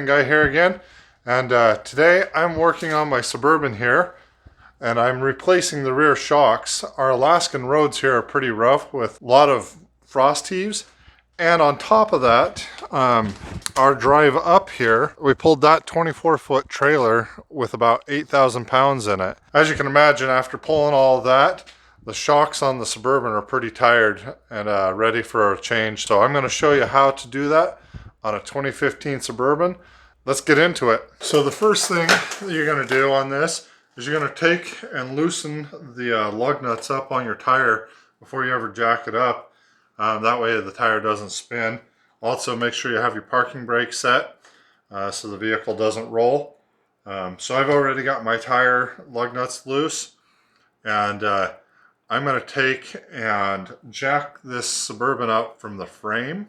Guy here again, and today I'm working on my Suburban here, and I'm replacing the rear shocks. Our Alaskan roads here are pretty rough with a lot of frost heaves, and on top of that, our drive up here, we pulled that 24-foot trailer with about 8,000 pounds in it. As you can imagine, after pulling all of that, the shocks on the Suburban are pretty tired and ready for a change. So I'm going to show you how to do that on a 2015 Suburban. Let's get into it. So the first thing that you're going to do on this is you're going to take and loosen the lug nuts up on your tire before you ever jack it up. That way the tire doesn't spin. Also make sure you have your parking brake set so the vehicle doesn't roll. So I've already got my tire lug nuts loose, and I'm going to take and jack this Suburban up from the frame.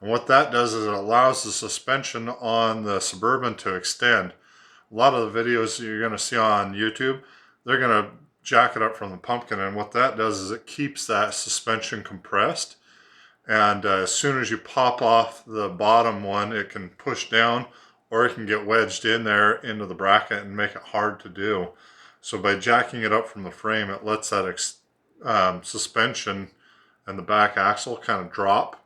And what that does is it allows the suspension on the Suburban to extend. A lot of the videos you're going to see on YouTube, they're going to jack it up from the pumpkin, and what that does is it keeps that suspension compressed. And as soon as you pop off the bottom one, it can push down, or it can get wedged in there into the bracket and make it hard to do. So by jacking it up from the frame, it lets that suspension and the back axle kind of drop.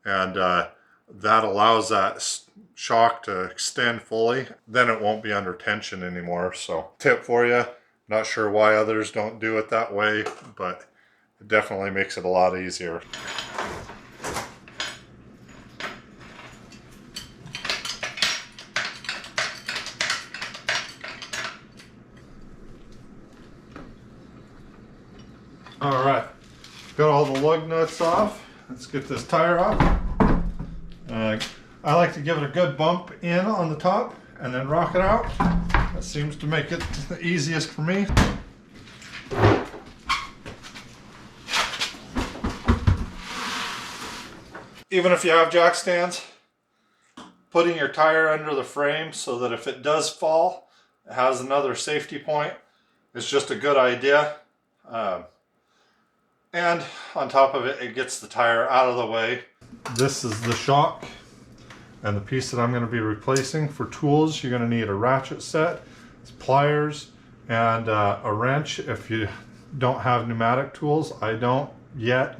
And that allows that shock to extend fully. Then it won't be under tension anymore. So tip for you, not sure why others don't do it that way, but it definitely makes it a lot easier. All right, got all the lug nuts off. Let's get this tire off. I like to give it a good bump in on the top and then rock it out. That seems to make it the easiest for me. Even if you have jack stands, putting your tire under the frame so that if it does fall, it has another safety point is just a good idea. And on top of it, it gets the tire out of the way. This is the shock and the piece that I'm going to be replacing. For tools, you're going to need a ratchet set, pliers, and a wrench if you don't have pneumatic tools. I don't yet,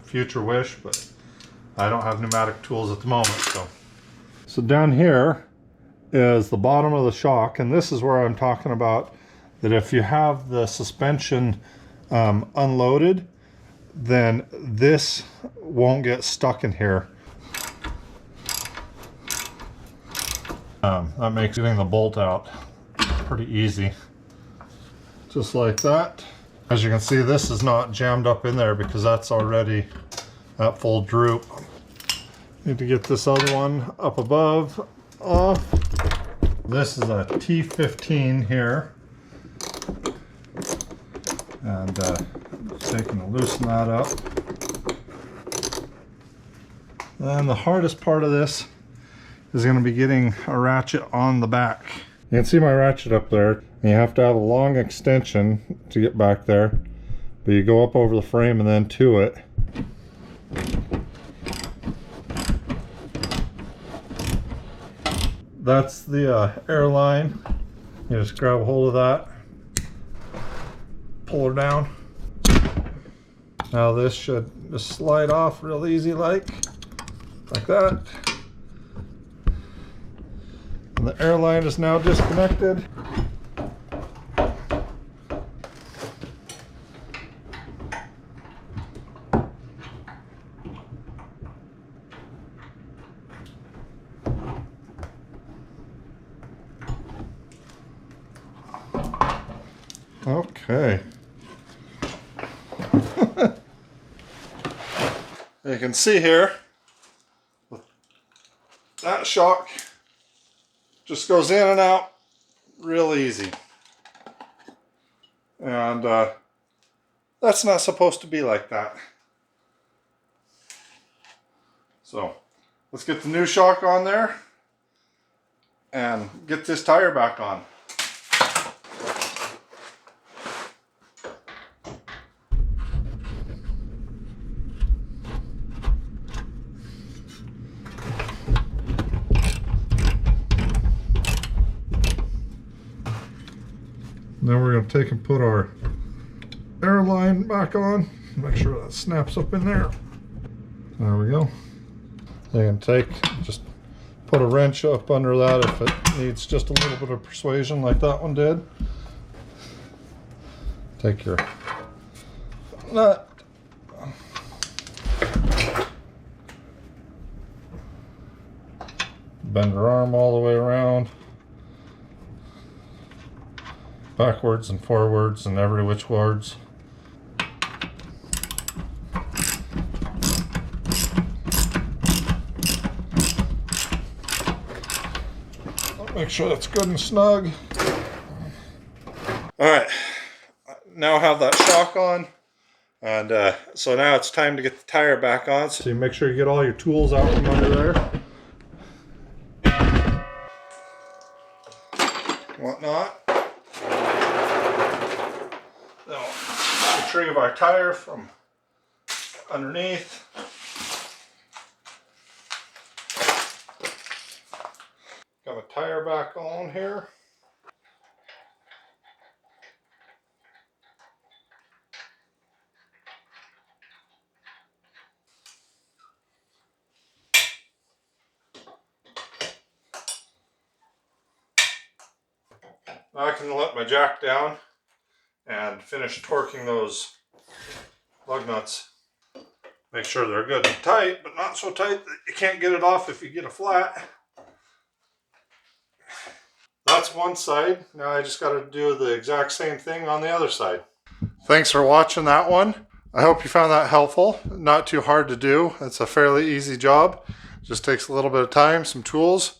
future wish, but I don't have pneumatic tools at the moment. So down here is the bottom of the shock, and this is where I'm talking about that if you have the suspension unloaded, then this won't get stuck in here. That makes getting the bolt out pretty easy. Just like that. As you can see, this is not jammed up in there because that's already at full droop. Need to get this other one up above off. This is a T15 here. And taking to loosen that up. And the hardest part of this is going to be getting a ratchet on the back. You can see my ratchet up there. You have to have a long extension to get back there, but you go up over the frame and then to it. That's the air line. You just grab a hold of that, pull her down. Now this should just slide off real easy like that. And the air line is now disconnected. Okay. You can see here, that shock just goes in and out real easy. And that's not supposed to be like that. So let's get the new shock on there and get this tire back on. Then we're going to take and put our air line back on. Make sure that snaps up in there. There we go. You can just put a wrench up under that if it needs just a little bit of persuasion like that one did. Take your nut. Bend your arm all the way around. Backwards and forwards and every which wards. Make sure that's good and snug. Alright, now I have that shock on, and so now it's time to get the tire back on. So you make sure you get all your tools out from under there. Whatnot. Now, retrieve our tire from underneath. Got my tire back on here. Now I can let my jack down and finish torquing those lug nuts. Make sure they're good and tight, but not so tight that you can't get it off if you get a flat. That's one side. Now I just got to do the exact same thing on the other side. Thanks for watching that one. I hope you found that helpful. Not too hard to do. It's a fairly easy job. Just takes a little bit of time, some tools,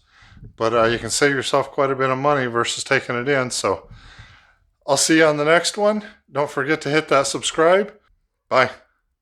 but you can save yourself quite a bit of money versus taking it in. So I'll see you on the next one. Don't forget to hit that subscribe. Bye.